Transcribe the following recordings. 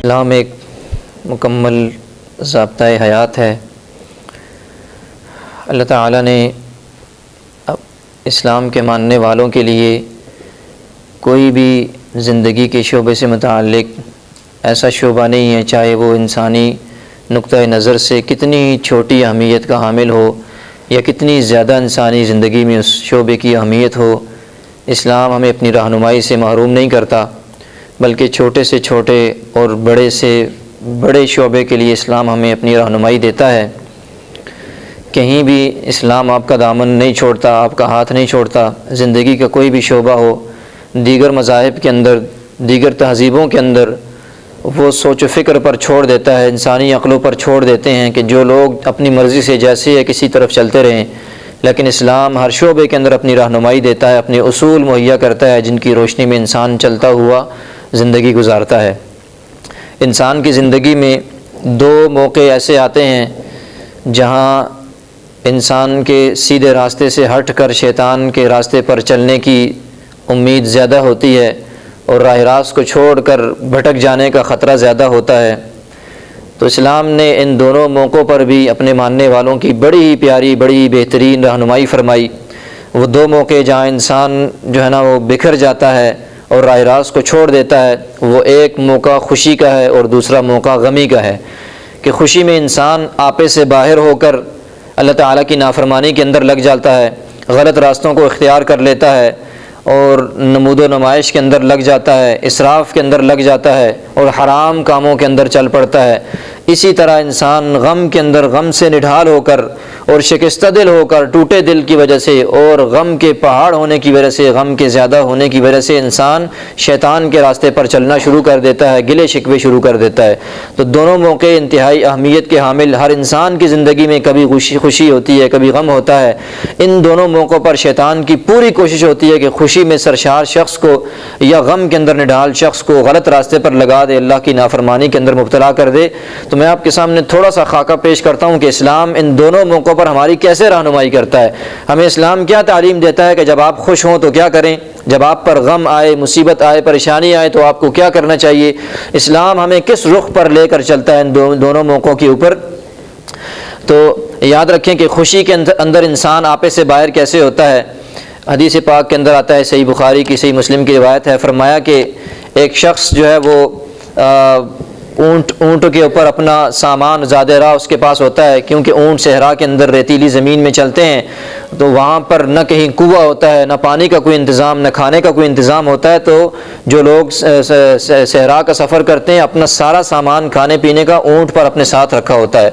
اسلام ایک مکمل ضابطۂ حیات ہے۔ اللہ تعالیٰ نے اسلام کے ماننے والوں کے لیے کوئی بھی زندگی کے شعبے سے متعلق ایسا شعبہ نہیں ہے، چاہے وہ انسانی نقطۂ نظر سے کتنی چھوٹی اہمیت کا حامل ہو یا کتنی زیادہ انسانی زندگی میں اس شعبے کی اہمیت ہو، اسلام ہمیں اپنی رہنمائی سے محروم نہیں کرتا، بلکہ چھوٹے سے چھوٹے اور بڑے سے بڑے شعبے کے لیے اسلام ہمیں اپنی رہنمائی دیتا ہے۔ کہیں بھی اسلام آپ کا دامن نہیں چھوڑتا، آپ کا ہاتھ نہیں چھوڑتا۔ زندگی کا کوئی بھی شعبہ ہو، دیگر مذاہب کے اندر، دیگر تہذیبوں کے اندر وہ سوچ و فکر پر چھوڑ دیتا ہے، انسانی عقلوں پر چھوڑ دیتے ہیں کہ جو لوگ اپنی مرضی سے جیسے یا کسی طرف چلتے رہیں، لیکن اسلام ہر شعبے کے اندر اپنی رہنمائی دیتا ہے، اپنے اصول مہیا کرتا ہے جن کی روشنی میں انسان چلتا ہوا زندگی گزارتا ہے۔ انسان کی زندگی میں دو موقع ایسے آتے ہیں جہاں انسان کے سیدھے راستے سے ہٹ کر شیطان کے راستے پر چلنے کی امید زیادہ ہوتی ہے اور راہ راست کو چھوڑ کر بھٹک جانے کا خطرہ زیادہ ہوتا ہے۔ تو اسلام نے ان دونوں موقعوں پر بھی اپنے ماننے والوں کی بڑی ہی پیاری، بڑی ہی بہترین رہنمائی فرمائی۔ وہ دو موقع جہاں انسان جو ہے نا وہ بکھر جاتا ہے اور راہ راست کو چھوڑ دیتا ہے، وہ ایک موقع خوشی کا ہے اور دوسرا موقع غمی کا ہے کہ خوشی میں انسان آپے سے باہر ہو کر اللہ تعالیٰ کی نافرمانی کے اندر لگ جاتا ہے، غلط راستوں کو اختیار کر لیتا ہے اور نمود و نمائش کے اندر لگ جاتا ہے، اسراف کے اندر لگ جاتا ہے اور حرام کاموں کے اندر چل پڑتا ہے۔ اسی طرح انسان غم کے اندر غم سے نڈھال ہو کر اور شکستہ دل ہو کر، ٹوٹے دل کی وجہ سے اور غم کے پہاڑ ہونے کی وجہ سے، غم کے زیادہ ہونے کی وجہ سے انسان شیطان کے راستے پر چلنا شروع کر دیتا ہے، گلے شکوے شروع کر دیتا ہے۔ تو دونوں موقع انتہائی اہمیت کے حامل، ہر انسان کی زندگی میں کبھی خوشی ہوتی ہے، کبھی غم ہوتا ہے۔ ان دونوں موقعوں پر شیطان کی پوری کوشش ہوتی ہے کہ خوشی میں سرشار شخص کو یا غم کے اندر نڈھال شخص کو غلط راستے پر لگا دے، اللہ کی نافرمانی کے اندر مبتلا کر دے۔ تو میں آپ کے سامنے تھوڑا سا خاکہ پیش کرتا ہوں کہ اسلام ان دونوں موقعوں پر ہماری کیسے رہنمائی کرتا ہے۔ ہمیں اسلام کیا تعلیم دیتا ہے کہ جب آپ خوش ہوں تو کیا کریں، جب آپ پر غم آئے، مصیبت آئے، پریشانی آئے تو آپ کو کیا کرنا چاہیے۔ اسلام ہمیں کس رخ پر لے کر چلتا ہے ان دونوں موقعوں کے اوپر۔ تو یاد رکھیں کہ خوشی کے اندر انسان آپے سے باہر کیسے ہوتا ہے۔ حدیث پاک کے اندر آتا ہے، صحیح بخاری کی، صحیح مسلم کی روایت ہے، فرمایا کہ ایک شخص جو ہے وہ اونٹ کے اوپر اپنا سامان زیادہ راہ اس کے پاس ہوتا ہے، کیونکہ اونٹ صحرا کے اندر ریتیلی زمین میں چلتے ہیں، تو وہاں پر نہ کہیں کنواں ہوتا ہے، نہ پانی کا کوئی انتظام، نہ کھانے کا کوئی انتظام ہوتا ہے۔ تو جو لوگ صحرا کا سفر کرتے ہیں اپنا سارا سامان کھانے پینے کا اونٹ پر اپنے ساتھ رکھا ہوتا ہے۔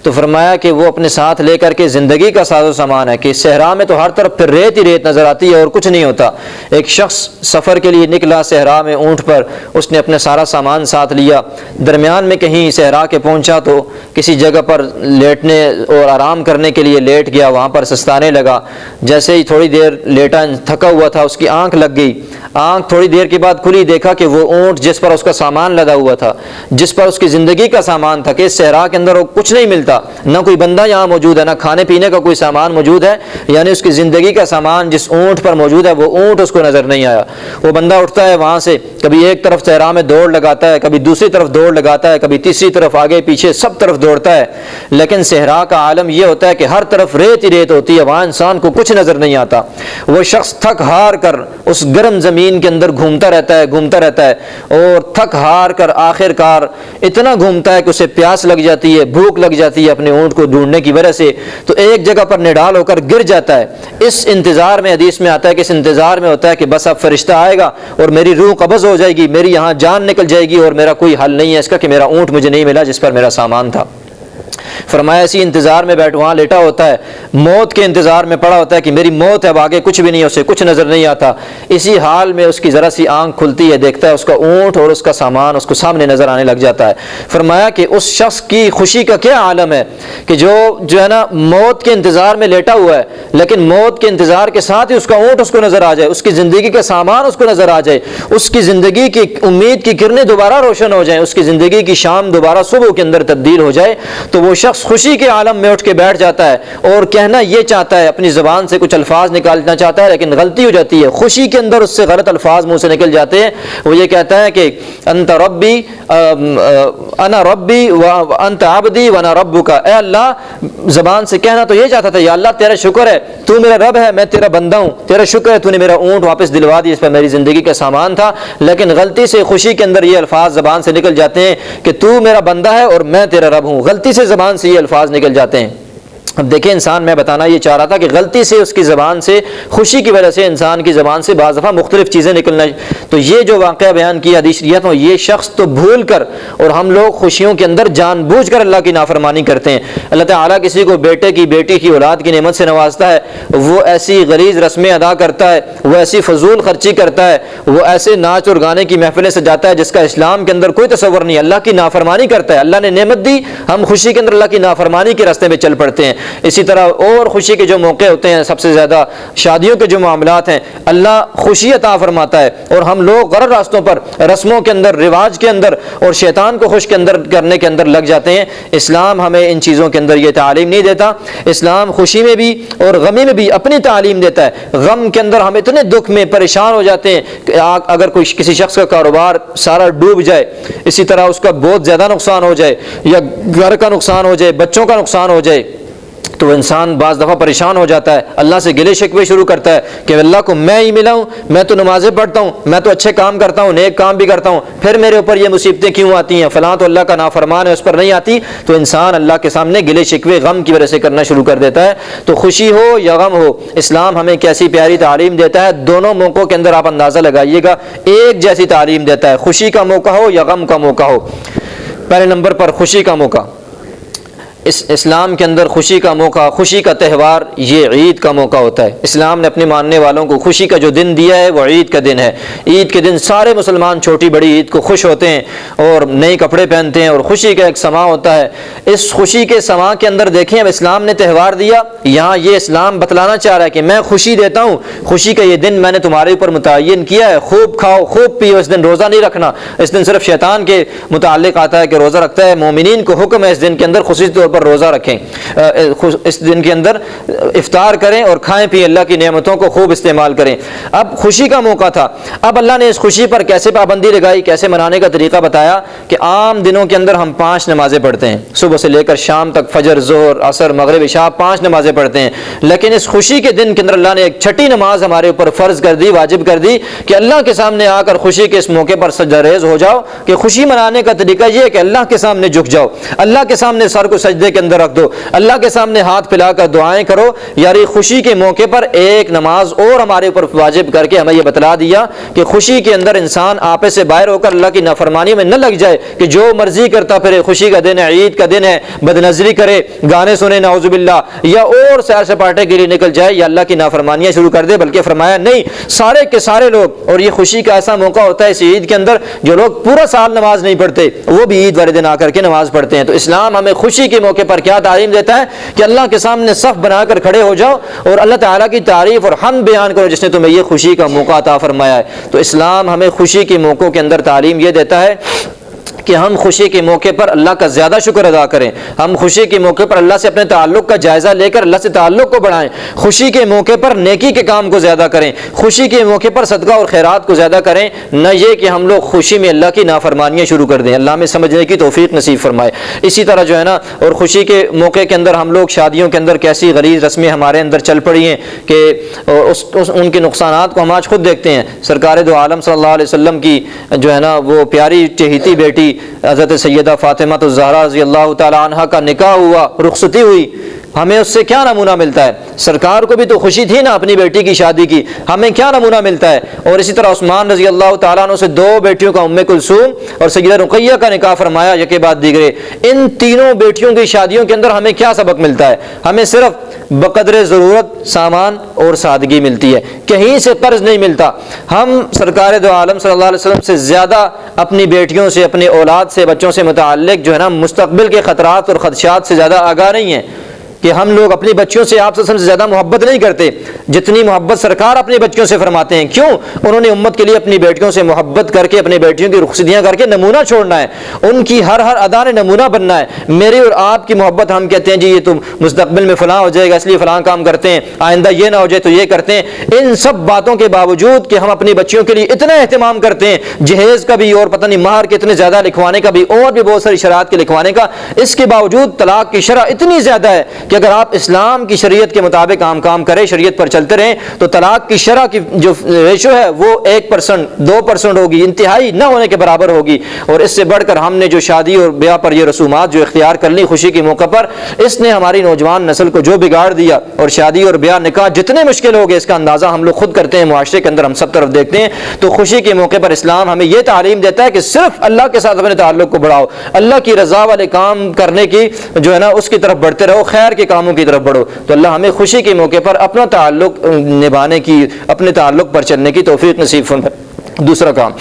تو فرمایا کہ وہ اپنے ساتھ لے کر کے زندگی کا ساز و سامان ہے کہ صحرا میں تو ہر طرف پھر ریت ہی ریت نظر آتی ہے اور کچھ نہیں ہوتا۔ ایک شخص سفر کے لیے نکلا صحرا میں اونٹ پر، اس نے اپنا سارا سامان ساتھ لیا، درمیان میں کہیں صحرا کے پہنچا تو کسی جگہ پر لیٹنے اور آرام کرنے کے لیے لیٹ گیا، وہاں پر سستانے لگا۔ جیسے ہی تھوڑی دیر لیٹا، تھکا ہوا تھا، اس کی آنکھ لگ گئی۔ آنکھ تھوڑی دیر کے بعد کھلی، دیکھا کہ وہ اونٹ جس پر اس کا سامان لدا ہوا تھا، جس پر اس کی زندگی کا سامان تھا، کہ اس صحرا کے اندر وہ کچھ نہیں ملتا، نہ کوئی بندہ یہاں موجود ہے، نہ کھانے پینے کا کوئی سامان موجود ہے، یعنی اس کی زندگی کا سامان جس اونٹ پر موجود ہے وہ اونٹ اس کو نظر نہیں آیا۔ وہ بندہ اٹھتا ہے وہاں سے، کبھی ایک طرف صحرا میں دوڑ لگاتا ہے، کبھی دوسری طرف دوڑ لگاتا ہے، کبھی تیسری طرف، آگے پیچھے سب طرف دوڑتا ہے، لیکن صحرا کا عالم یہ ہوتا ہے کہ ہر طرف ریت ہی ریت ہوتی ہے، وہاں انسان کو کچھ نظر نہیں آتا۔ وہ شخص تھک ہار کر اس گرم زمین کے اندر گھومتا رہتا ہے اور تھک ہار کر آخر کار اتنا گھومتا ہے کہ اسے پیاس لگ جاتی ہے، بھوک لگ جاتی ہے اپنے اونٹ کو ڈھونڈنے کی وجہ سے، تو ایک جگہ پر نڈال ہو کر گر جاتا ہے۔ اس انتظار میں، حدیث میں آتا ہے کہ اس انتظار میں ہوتا ہے کہ بس اب فرشتہ آئے گا اور میری روح قبض ہو جائے گی، میری یہاں جان نکل جائے گی اور میرا کوئی حل نہیں ہے اس کا کہ میرا اونٹ مجھے نہیں ملا جس پر میرا سامان تھا۔ فرمایا اسی انتظار میں بیٹھ وہاں لیٹا ہوتا ہے، موت کے انتظار میں پڑا ہوتا ہے کہ میری موت ہے، اب آگے کچھ بھی نہیں، اسے کچھ نظر نہیں آتا۔ اسی حال میں اس کی ذرا سی آنکھ کھلتی ہے، دیکھتا ہے اس کا اونٹ اور اس کا سامان اس کو سامنے نظر آنے لگ جاتا ہے۔ فرمایا کہ اس شخص کی خوشی کا کیا عالم ہے کہ جو ہے نا موت کے انتظار میں لیٹا ہوا ہے، لیکن موت کے انتظار کے ساتھ ہی اس کا اونٹ اس کو نظر آ جائے، اس کی زندگی کا سامان اس کو نظر آ جائے، اس کی زندگی کی امید کی کرنیں دوبارہ روشن ہو جائیں، اس کی زندگی کی شام دوبارہ صبح کے اندر تبدیل ہو جائے، تو وہ شخص شخص خوشی کے عالم میں اٹھ کے بیٹھ جاتا ہے اور کہنا یہ چاہتا ہے، اپنی زبان سے کچھ الفاظ نکالنا چاہتا ہے لیکن غلطی ہو جاتی ہے، خوشی کے اندر اس سے غلط الفاظ منہ سے نکل جاتے ہیں، وہ یہ کہتا ہے کہ انت ربی انا ربی وانت عبدی وانا ربک، اے اللہ، زبان سے کہنا تو یہ چاہتا تھا یا اللہ تیرا شکر ہے، تو میرا رب ہے، میں تیرا بندہ ہوں، تیرا شکر ہے تو نے میرا اونٹ واپس دلوا دی، اس پہ میری زندگی کا سامان تھا، لیکن غلطی سے خوشی کے اندر یہ الفاظ زبان سے نکل جاتے ہیں کہ تو میرا بندہ ہے اور میں تیرا رب ہوں، غلطی سے زبان سے یہ الفاظ نکل جاتے ہیں۔ اب دیکھیں انسان، میں بتانا یہ چاہ رہا تھا کہ غلطی سے اس کی زبان سے، خوشی کی وجہ سے انسان کی زبان سے بعض دفعہ مختلف چیزیں نکلنا، تو یہ جو واقعہ بیان کیا حدیث شریعت میں، یہ شخص تو بھول کر، اور ہم لوگ خوشیوں کے اندر جان بوجھ کر اللہ کی نافرمانی کرتے ہیں۔ اللہ تعالیٰ کسی کو بیٹے کی، بیٹی کی، اولاد کی نعمت سے نوازتا ہے، وہ ایسی غلیظ رسمیں ادا کرتا ہے، وہ ایسی فضول خرچی کرتا ہے، وہ ایسے ناچ اور گانے کی محفلیں سجاتا ہے جس کا اسلام کے اندر کوئی تصور نہیں، اللہ کی نافرمانی کرتا ہے۔ اللہ نے نعمت دی، ہم خوشی کے اندر اللہ کی نافرمانی کے راستے میں چل پڑتے ہیں۔ اسی طرح اور خوشی کے جو موقع ہوتے ہیں، سب سے زیادہ شادیوں کے جو معاملات ہیں، اللہ خوشی عطا فرماتا ہے اور ہم لوگ غلط راستوں پر، رسموں کے اندر، رواج کے اندر اور شیطان کو خوش کے اندر کرنے کے اندر لگ جاتے ہیں۔ اسلام ہمیں ان چیزوں کے اندر یہ تعلیم نہیں دیتا۔ اسلام خوشی میں بھی اور غمی میں بھی اپنی تعلیم دیتا ہے۔ غم کے اندر ہم اتنے دکھ میں پریشان ہو جاتے ہیں کہ اگر کوئی کسی شخص کا کاروبار سارا ڈوب جائے، اسی طرح اس کا بہت زیادہ نقصان ہو جائے، یا گھر کا نقصان ہو جائے، بچوں کا نقصان ہو جائے، تو انسان بعض دفعہ پریشان ہو جاتا ہے، اللہ سے گلے شکوے شروع کرتا ہے کہ اللہ کو میں ہی ملا ہوں، میں تو نمازیں پڑھتا ہوں، میں تو اچھے کام کرتا ہوں، نیک کام بھی کرتا ہوں، پھر میرے اوپر یہ مصیبتیں کیوں آتی ہیں، فلاں تو اللہ کا نافرمان ہے، اس پر نہیں آتی۔ تو انسان اللہ کے سامنے گلے شکوے غم کی وجہ سے کرنا شروع کر دیتا ہے۔ تو خوشی ہو یا غم ہو، اسلام ہمیں کیسی پیاری تعلیم دیتا ہے۔ دونوں موقعوں کے اندر آپ اندازہ لگائیے گا، ایک جیسی تعلیم دیتا ہے، خوشی کا موقع ہو یا غم کا موقع ہو۔ پہلے نمبر پر خوشی کا موقع، اسلام کے اندر خوشی کا موقع، خوشی کا تہوار یہ عید کا موقع ہوتا ہے۔ اسلام نے اپنے ماننے والوں کو خوشی کا جو دن دیا ہے وہ عید کا دن ہے۔ عید کے دن سارے مسلمان چھوٹی بڑی عید کو خوش ہوتے ہیں اور نئے کپڑے پہنتے ہیں اور خوشی کا ایک سما ہوتا ہے۔ اس خوشی کے سما کے اندر دیکھیں، اب اسلام نے تہوار دیا، یہاں یہ اسلام بتلانا چاہ رہا ہے کہ میں خوشی دیتا ہوں، خوشی کا یہ دن میں نے تمہارے اوپر متعین کیا ہے، خوب کھاؤ خوب پیو، اس دن روزہ نہیں رکھنا، اس دن صرف شیطان کے متعلق آتا ہے کہ روزہ رکھتا ہے، مومنین کو حکم ہے اس دن کے اندر خصوصی طور پر روزہ رکھیں، اس دن کے اندر افطار کریں اور کھائیں پییں، اللہ کی نعمتوں کو خوب استعمال کریں۔ اب خوشی کا موقع تھا، اب اللہ نے اس خوشی پر کیسے پابندی لگائی، کیسے منانے کا طریقہ بتایا کہ عام دنوں کے اندر ہم 5 نمازیں پڑھتے ہیں، صبح سے لے کر شام تک، فجر، ظہر، عصر، مغرب، عشاء، 5 نمازیں پڑھتے ہیں، لیکن اس خوشی کے دن کے اندر اللہ نے ایک چھٹی نماز ہمارے اوپر فرض کر دی، واجب کر دی کہ اللہ کے سامنے آ کر خوشی کے اس موقع پر سجدہ ریز ہو جاؤ۔ کہ خوشی منانے کا طریقہ یہ ہے کہ اللہ کے سامنے جھک جاؤ، اللہ کے سامنے سر کو سجدے کے اندر رکھ دو، اللہ کے سامنے ہاتھ پھیلا کر دعائیں کرو۔ یاری خوشی کے موقع پر ایک نماز اور ہمارے اوپر واجب کر کے ہمیں یہ بتلا دیا کہ خوشی کے اندر انسان آپے سے باہر ہو کر اللہ کی نافرمانی میں نہ لگ جائے کہ جو مرضی کرتا پھرے، خوشی کا دن ہے، عید کا دن ہے، بدنظری کرے، گانے سنے نعوذ باللہ، یا اور سیر سپاٹے کے لیے نکل جائے یا اللہ کی نافرمانیاں شروع کر دے۔ بلکہ فرمایا نہیں، سارے کے سارے لوگ، اور یہ خوشی کا ایسا موقع ہوتا ہے اس عید کے اندر، جو لوگ پورا سال نماز نہیں پڑھتے وہ بھی عید والے دن آ کر کے نماز پڑھتے ہیں۔ تو اسلام ہمیں خوشی کے موقع پر کیا تعلیم دیتا ہے کہ اللہ کے سامنے صف بنا کر کھڑے ہو جاؤ اور اللہ تعالیٰ کی تعریف اور حمد بیان کرو جس نے تمہیں یہ خوشی کا موقع عطا فرمایا ہے۔ تو اسلام ہمیں خوشی کے موقعوں کے اندر تعلیم یہ دیتا ہے کہ ہم خوشی کے موقع پر اللہ کا زیادہ شکر ادا کریں، ہم خوشی کے موقع پر اللہ سے اپنے تعلق کا جائزہ لے کر اللہ سے تعلق کو بڑھائیں، خوشی کے موقع پر نیکی کے کام کو زیادہ کریں، خوشی کے موقع پر صدقہ اور خیرات کو زیادہ کریں، نہ یہ کہ ہم لوگ خوشی میں اللہ کی نافرمانیاں شروع کر دیں۔ اللہ میں سمجھنے کی توفیق نصیب فرمائے۔ اسی طرح جو ہے نا، اور خوشی کے موقع کے اندر ہم لوگ شادیوں کے اندر کیسی غلیظ رسمیں ہمارے اندر چل پڑی ہیں کہ ان کے نقصانات کو ہم آج خود دیکھتے ہیں۔ سرکار دو عالم صلی اللہ علیہ وسلم کی جو ہے نا وہ پیاری چہیتی بیٹی حضرت سیدہ فاطمہ الزہرا رضی اللہ تعالی عنہ کا نکاح ہوا، رخصتی ہوئی، ہمیں اس سے کیا نمونہ ملتا ہے؟ سرکار کو بھی تو خوشی تھی نا اپنی بیٹی کی شادی کی، ہمیں کیا نمونہ ملتا ہے؟ اور اسی طرح عثمان رضی اللہ تعالیٰ عنہ سے 2 بیٹیوں کا ام کلثوم اور سیدہ رقیہ کا نکاح فرمایا یکے بعد دیگرے۔ ان تینوں بیٹیوں کی شادیوں کے اندر ہمیں کیا سبق ملتا ہے؟ ہمیں صرف بقدر ضرورت سامان اور سادگی ملتی ہے، کہیں سے قرض نہیں ملتا۔ ہم سرکار دو عالم صلی اللہ علیہ وسلم سے زیادہ اپنی بیٹیوں سے، اپنے اولاد سے، بچوں سے متعلق جو ہے نا مستقبل کے خطرات اور خدشات سے زیادہ آگاہ نہیں ہیں۔ کہ ہم لوگ اپنی بچیوں سے آپ سے زیادہ محبت نہیں کرتے جتنی محبت سرکار اپنی بچیوں سے فرماتے ہیں. کیوں؟ انہوں نے امت کے لیے اپنی بیٹیوں سے محبت کر کے اپنی بیٹیوں کی رخصتیاں کر کے نمونہ چھوڑنا ہے, ان کی ہر ادا نے نمونہ بننا ہے. میری اور آپ کی محبت ہم کہتے ہیں جی یہ تو مستقبل میں فلاں ہو جائے گا اس لیے فلاں کام کرتے ہیں, آئندہ یہ نہ ہو جائے تو یہ کرتے ہیں. ان سب باتوں کے باوجود کہ ہم اپنی بچیوں کے لیے اتنا اہتمام کرتے ہیں, جہیز کا بھی اور پتہ نہیں مہر کے اتنے زیادہ لکھوانے کا بھی اور بھی بہت ساری شرائط کے لکھوانے کا, اس کے باوجود طلاق کی شرح اتنی زیادہ ہے کہ اگر آپ اسلام کی شریعت کے مطابق کام کریں, شریعت پر چلتے رہیں, تو طلاق کی شرح کی جو ریشو ہے وہ 1% 2% ہوگی, انتہائی نہ ہونے کے برابر ہوگی. اور اس سے بڑھ کر ہم نے جو شادی اور بیاہ پر یہ رسومات جو اختیار کر لی خوشی کے موقع پر, اس نے ہماری نوجوان نسل کو جو بگاڑ دیا. اور شادی اور بیاہ نکاح جتنے مشکل ہو گئے اس کا اندازہ ہم لوگ خود کرتے ہیں, معاشرے کے اندر ہم سب طرف دیکھتے ہیں. تو خوشی کے موقع پر اسلام ہمیں یہ تعلیم دیتا ہے کہ صرف اللہ کے ساتھ اپنے تعلق کو بڑھاؤ, اللہ کی رضا والے کام کرنے کی جو ہے نا اس کی طرف بڑھتے رہو, خیر کے کاموں کی طرف بڑھو. تو اللہ ہمیں خوشی کے موقع پر اپنا تعلق نبھانے کی, اپنے تعلق پر چلنے کی توفیق نصیب فرمائے. دوسرا کام,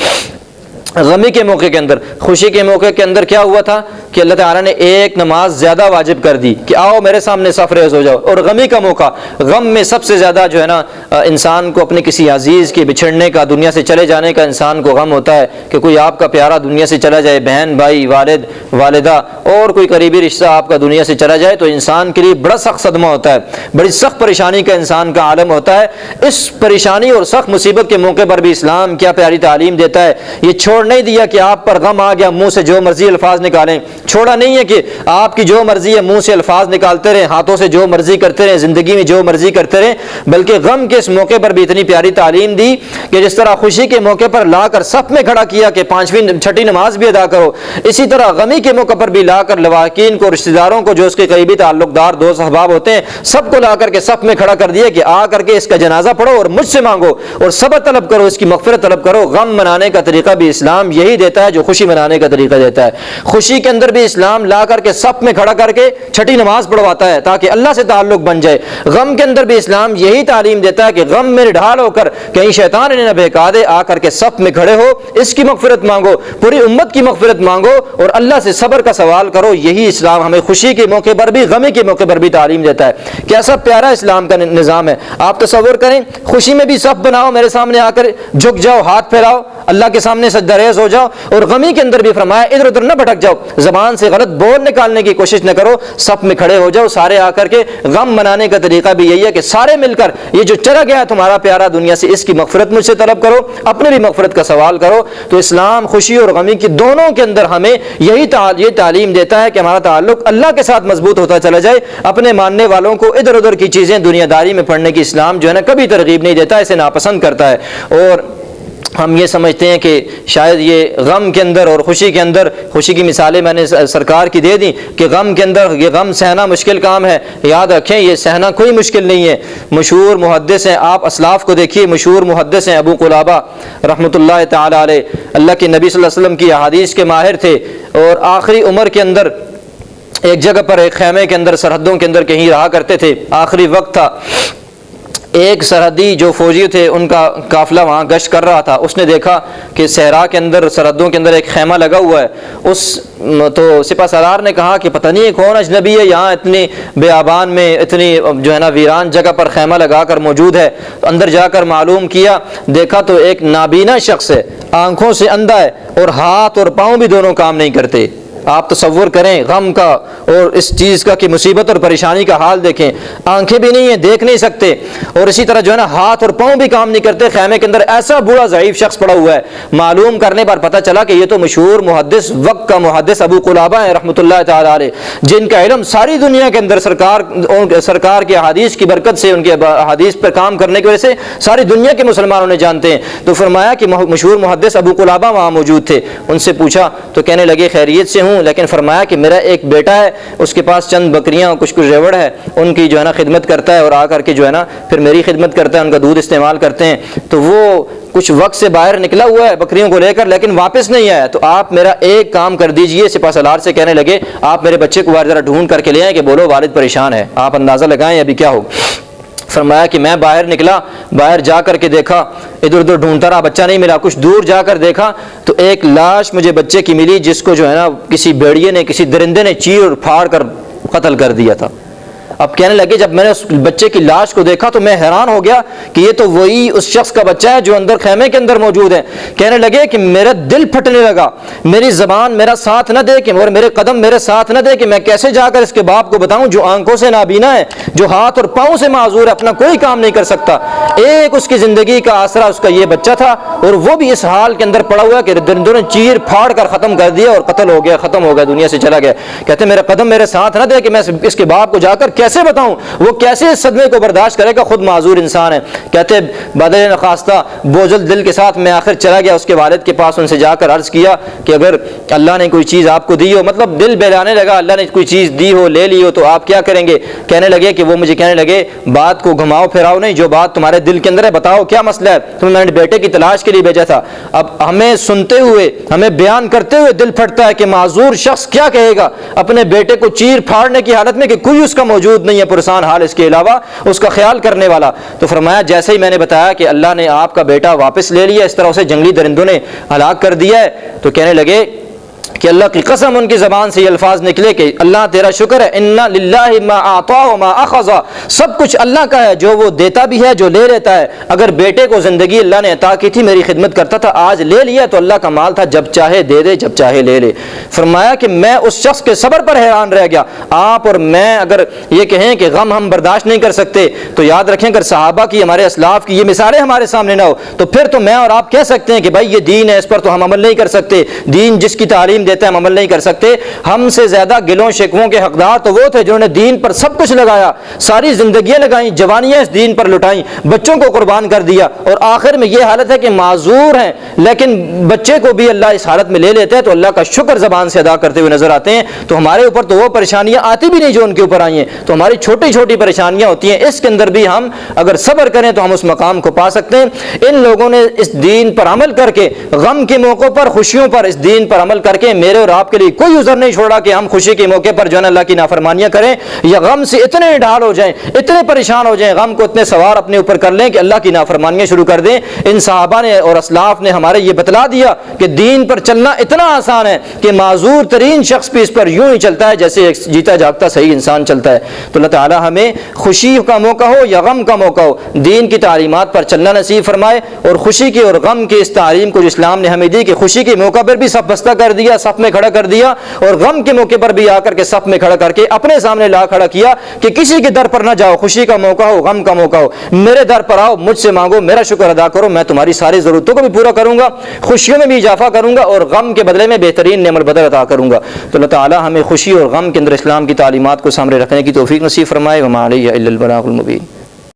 غمی کے موقع کے اندر, خوشی کے موقع کے اندر کیا ہوا تھا کہ اللہ تعالیٰ نے ایک نماز زیادہ واجب کر دی کہ آؤ میرے سامنے صف ریز ہو جاؤ. اور غمی کا موقع, غم میں سب سے زیادہ جو ہے نا انسان کو اپنے کسی عزیز کے بچھڑنے کا, دنیا سے چلے جانے کا انسان کو غم ہوتا ہے کہ کوئی آپ کا پیارا دنیا سے چلا جائے, بہن بھائی والد والدہ اور کوئی قریبی رشتہ آپ کا دنیا سے چلا جائے, تو انسان کے لیے بڑا سخت صدمہ ہوتا ہے, بڑی سخت پریشانی کا انسان کا عالم ہوتا ہے. اس پریشانی اور سخت مصیبت کے موقع پر بھی اسلام کیا پیاری تعلیم دیتا ہے. یہ چھوڑ نہیں دیا کہ آپ پر غم آ گیا منہ سے جو مرضی الفاظ نکالیں, چھوڑا نہیں ہے کہ آپ کی جو مرضی ہے منہ سے الفاظ نکالتے رہیں, ہاتھوں سے جو مرضی کرتے رہیں, زندگی میں جو مرضی کرتے رہیں, بلکہ غم کے اس موقع پر بھی اتنی پیاری تعلیم دی کہ جس طرح خوشی کے موقع پر لا کر صف میں کھڑا کیا کہ 5ویں 6ٹھی نماز بھی ادا کرو, اسی طرح غمی کے موقع پر بھی لا کر لواحقین کو, رشتہ داروں کو, جو اس کے قریبی تعلق دار دوست احباب ہوتے ہیں, سب کو لا کر کے صف میں کھڑا کر دیا کہ آ کر کے اس کا جنازہ پڑھو اور مجھ سے مانگو اور صبر طلب کرو, اس کی مغفرت طلب کرو. غم منانے کا طریقہ بھی اسلام یہی دیتا ہے جو خوشی منانے کا طریقہ دیتا ہے. خوشی کے اندر بھی اسلام لا کر کے صف میں کھڑا کر کے 6ٹھی نماز پڑھواتا ہے تاکہ اللہ سے تعلق بن جائے. غم کے اندر بھی اسلام یہی تعلیم دیتا ہے کہ غم میں ڈھال ہو کر کہیں شیطان انہیں نہ بہکا دے, آ کر کے صف میں کھڑے ہو, اس کی مغفرت مانگو, پوری امت کی مغفرت مانگو اور اللہ سے صبر کا سوال کرو. یہی اسلام ہمیں خوشی کے موقع پر بھی غمی کے موقع پر بھی تعلیم دیتا ہے. کیسا پیارا اسلام کا نظام ہے. آپ تصور کریں, خوشی میں بھی صف بناؤ, میرے سامنے آ کر جھک جاؤ, ہاتھ پھیلاؤ, اللہ کے سامنے سجدہ ریز ہو جاؤ, اور غمی کے اندر بھی فرمایا ادھر ادھر نہ بھٹک جاؤ, زبان سے غلط بول نکالنے کی کوشش نہ کرو, صف میں کھڑے ہو جاؤ سارے آ کر کے. غم منانے کا طریقہ بھی یہی ہے کہ سارے مل کر یہ جو چلا گیا تمہارا پیارا دنیا سے, اس کی مغفرت مجھ سے طلب کرو, اپنے بھی مغفرت کا سوال کرو. تو اسلام خوشی اور غمی کی دونوں کے اندر ہمیں یہی تعلیم دیتا ہے کہ ہمارا تعلق اللہ کے ساتھ مضبوط ہوتا چلا جائے. اپنے ماننے والوں کو ادھر ادھر کی چیزیں دنیا داری میں پڑھنے کی اسلام جو ہے نا کبھی ترغیب نہیں دیتا, اسے ناپسند کرتا ہے. اور ہم یہ سمجھتے ہیں کہ شاید یہ غم کے اندر اور خوشی کے اندر, خوشی کی مثالیں میں نے سرکار کی دے دی کہ غم کے اندر یہ غم سہنا مشکل کام ہے. یاد رکھیں یہ سہنا کوئی مشکل نہیں ہے. مشہور محدث ہیں, آپ اسلاف کو دیکھیے, مشہور محدث ہیں ابو قلابہ رحمۃ اللہ تعالی علیہ, اللہ کے نبی صلی اللہ علیہ وسلم کی احادیث کے ماہر تھے, اور آخری عمر کے اندر ایک جگہ پر ایک خیمے کے اندر سرحدوں کے اندر کہیں رہا کرتے تھے. آخری وقت تھا, ایک سرحدی جو فوجی تھے ان کا قافلہ وہاں گشت کر رہا تھا. اس نے دیکھا کہ صحرا کے اندر, سرحدوں کے اندر ایک خیمہ لگا ہوا ہے. تو سپہ سالار نے کہا کہ پتہ نہیں کون اجنبی ہے یہاں اتنی بیابان میں, اتنی جو ہے نا ویران جگہ پر خیمہ لگا کر موجود ہے. اندر جا کر معلوم کیا, دیکھا تو ایک نابینا شخص ہے, آنکھوں سے اندھا ہے, اور ہاتھ اور پاؤں بھی دونوں کام نہیں کرتے. آپ تصور کریں غم کا اور اس چیز کا کہ مصیبت اور پریشانی کا حال دیکھیں. آنکھیں بھی نہیں ہیں, دیکھ نہیں سکتے, اور اسی طرح جو ہے نا ہاتھ اور پاؤں بھی کام نہیں کرتے. خیمے کے اندر ایسا بوڑھا ضعیف شخص پڑا ہوا ہے. معلوم کرنے پر پتہ چلا کہ یہ تو مشہور محدث وقت کا محدث ابو قلابہ ہیں رحمۃ اللہ تعالی علیہ, جن کا علم ساری دنیا کے اندر سرکار کی احادیث کی برکت سے, ان کے احادیث پر کام کرنے کی وجہ سے ساری دنیا کے مسلمانوں نے جانتے ہیں. تو فرمایا کہ مشہور محدث ابو قلابہ وہاں موجود تھے. ان سے پوچھا تو کہنے لگے خیریت سے ہوں, لیکن فرمایا کہ میرا ایک بیٹا ہے, اس کے پاس چند بکریاں کچھ ریوڑ ہے, ان کی جو ہے نا خدمت کرتا ہے, اور آ کر کے جو ہے نا پھر میری خدمت کرتا ہے, ان کا دودھ استعمال کرتے ہیں. تو وہ کچھ وقت سے باہر نکلا ہوا ہے بکریوں کو لے کر, لیکن واپس نہیں آیا. تو آپ میرا ایک کام کر دیجئے. سپہ سالار سے کہنے لگے آپ میرے بچے کو باہر ذرا ڈھونڈ کر کے لے آئیں کہ بولو والد پریشان ہے, آپ اندازہ لگائیں ابھی کیا ہو. فرمایا کہ میں باہر نکلا, باہر جا کر کے دیکھا, ادھر ادھر ڈھونڈتا رہا, بچہ نہیں ملا. کچھ دور جا کر دیکھا تو ایک لاش مجھے بچے کی ملی, جس کو جو ہے نا کسی بھیڑیے نے, کسی درندے نے چیر اور پھاڑ کر قتل کر دیا تھا. اب کہنے لگے جب میں نے اس بچے کی لاش کو دیکھا تو میں حیران ہو گیا کہ یہ تو وہی اس شخص کا بچہ ہے جو اندر خیمے کے اندر موجود ہے۔ کہنے لگے کہ میرا دل پھٹنے لگا، میری زبان میرا ساتھ نہ دے کہ اور میرے قدم میرے ساتھ نہ دے کہ میں کیسے جا کر اس کے باپ کو بتاؤں جو آنکھوں سے نابینا ہے، جو ہاتھ اور پاؤں سے معذور ہے، اپنا کوئی کام نہیں کر سکتا۔ ایک اس کی زندگی کا آسرا اس کا یہ بچہ تھا، اور وہ بھی اس حال کے اندر پڑا ہوا کہ درندوں نے چیر پھاڑ کر ختم کر دیا اور قتل ہو گیا، ختم ہو گیا، دنیا سے چلا گیا۔ کہتے میرا قدم میرے ساتھ نہ دے کہ میں اس کے باپ کو جا کر کیسے بتاؤں، وہ کیسے اس صدمے کو برداشت کرے گا، خود معذور انسان ہے۔ کہتے بدل نخواستہ بوجھل دل کے ساتھ میں آخر چلا گیا اس کے والد کے پاس، ان سے جا کر عرض کیا کہ اگر اللہ نے کوئی چیز آپ کو دی ہو، مطلب دل بہلانے لگا، اللہ نے کوئی چیز دی ہو لے لی ہو تو آپ کیا کریں گے؟ کہنے لگے کہ وہ مجھے کہنے لگے بات کو گھماؤ پھراؤ نہیں، جو بات تمہارے دل کے اندر ہے بتاؤ کیا مسئلہ ہے، تم نے بیٹے کی تلاش کے لیے بھیجا تھا۔ اب ہمیں سنتے ہوئے ہمیں بیان کرتے ہوئے دل پھٹتا ہے کہ معذور شخص کیا کہے گا اپنے بیٹے کو چیر پھاڑنے کی حالت میں کہ کوئی اس کا موجود نہیں ہے پرسان حال اس کے علاوہ اس کا خیال کرنے والا۔ تو فرمایا جیسے ہی میں نے بتایا کہ اللہ نے آپ کا بیٹا واپس لے لیا، اس طرح اسے جنگلی درندوں نے ہلاک کر دیا ہے، تو کہنے لگے کہ اللہ کی قسم ان کی زبان سے یہ الفاظ نکلے کہ اللہ تیرا شکر ہے، انا للہ ما اعطا وما اخذ، سب کچھ اللہ کا ہے، جو وہ دیتا بھی ہے جو لے لیتا ہے۔ اگر بیٹے کو زندگی اللہ نے عطا کی تھی، میری خدمت کرتا تھا، آج لے لیا تو اللہ کا مال تھا، جب چاہے دے دے جب چاہے لے لے۔ فرمایا کہ میں اس شخص کے صبر پر حیران رہ گیا۔ آپ اور میں اگر یہ کہیں کہ غم ہم برداشت نہیں کر سکتے تو یاد رکھیں اگر صحابہ کی ہمارے اسلاف کی یہ مثالیں ہمارے سامنے نہ ہو تو پھر تو میں اور آپ کہہ سکتے ہیں کہ بھائی یہ دین ہے، اس پر تو ہم عمل نہیں کر سکتے، دین جس کی تعلیم دیتا ہے ہم عمل نہیں کر سکتے۔ ہم سے زیادہ گلوں شکووں کے حقدار تو وہ تھے جنہوں نے دین پر سب کچھ لگایا، ساری زندگیاں لگائیں، جوانیاں اس دین پر لٹائیں، بچوں کو قربان کر دیا، اور آخر میں یہ حالت ہے کہ معذور ہیں لیکن بچے کو بھی اللہ اس حالت میں لے لیتے ہیں تو اللہ کا شکر زبان سے ادا کرتے ہوئے نظر آتے ہیں۔ تو ہمارے اوپر تو وہ پریشانیاں آتی بھی نہیں جو ان کے اوپر آئی ہیں، تو ہماری چھوٹی چھوٹی پریشانیاں ہوتی ہیں، اس کے اندر بھی ہم اگر صبر کریں تو ہم اس مقام کو پا سکتے ہیں۔ ان لوگوں نے اس دین پر عمل کر کے غم کے موقع پر خوشیوں پر اس دین پر عمل کر کے میرے اور آپ کے لیے کوئی عذر نہیں چھوڑا کہ ہم خوشی کے موقع پر جو ہے اللہ کی نافرمانیاں کریں یا غم سے اتنے ڈھال ہو جائیں، اتنے پریشان ہو جائیں، غم کو اتنے سوار اپنے اوپر کر لیں کہ اللہ کی نافرمانیاں شروع کر دیں۔ ان صحابہ نے اور اسلاف نے ہمارے یہ بتلا دیا کہ دین پر چلنا اتنا آسان ہے کہ معذور ترین شخص بھی اس پر یوں ہی چلتا ہے جیسے ایک جیتا جاگتا صحیح انسان چلتا ہے۔ تو اللہ تعالی ہمیں خوشی کا موقع ہو یا غم کا موقع ہو دین کی تعلیمات پر چلنا نصیب فرمائے، اور خوشی کی اور غم کی اس تعلیم کو جو اسلام نے ہمیں دی کہ خوشی کے موقع پر بھی صف بستہ کر دیا، صف میں کھڑا کر دیا، اور غم کے موقع پر بھی آ کر کے صف میں کھڑا کر کے اپنے سامنے لا کھڑا کیا کہ کسی کے در پر نہ جاؤ، خوشی کا موقع ہو غم کا موقع ہو میرے در پر آؤ، مجھ سے مانگو، میرا شکر ادا کرو، میں تمہاری ساری ضرورتوں کو بھی پورا کروں گا، خوشیوں میں بھی اضافہ کروں گا، اور غم کے بدلے میں بہترین نعمت بدل عطا کروں گا۔ تو اللہ تعالی ہمیں خوشی اور غم کے اندر اسلام کی تعلیمات کو سامنے رکھنے کی توفیق نصیب فرمائے۔ وما علیہ الا البلاغ المبین۔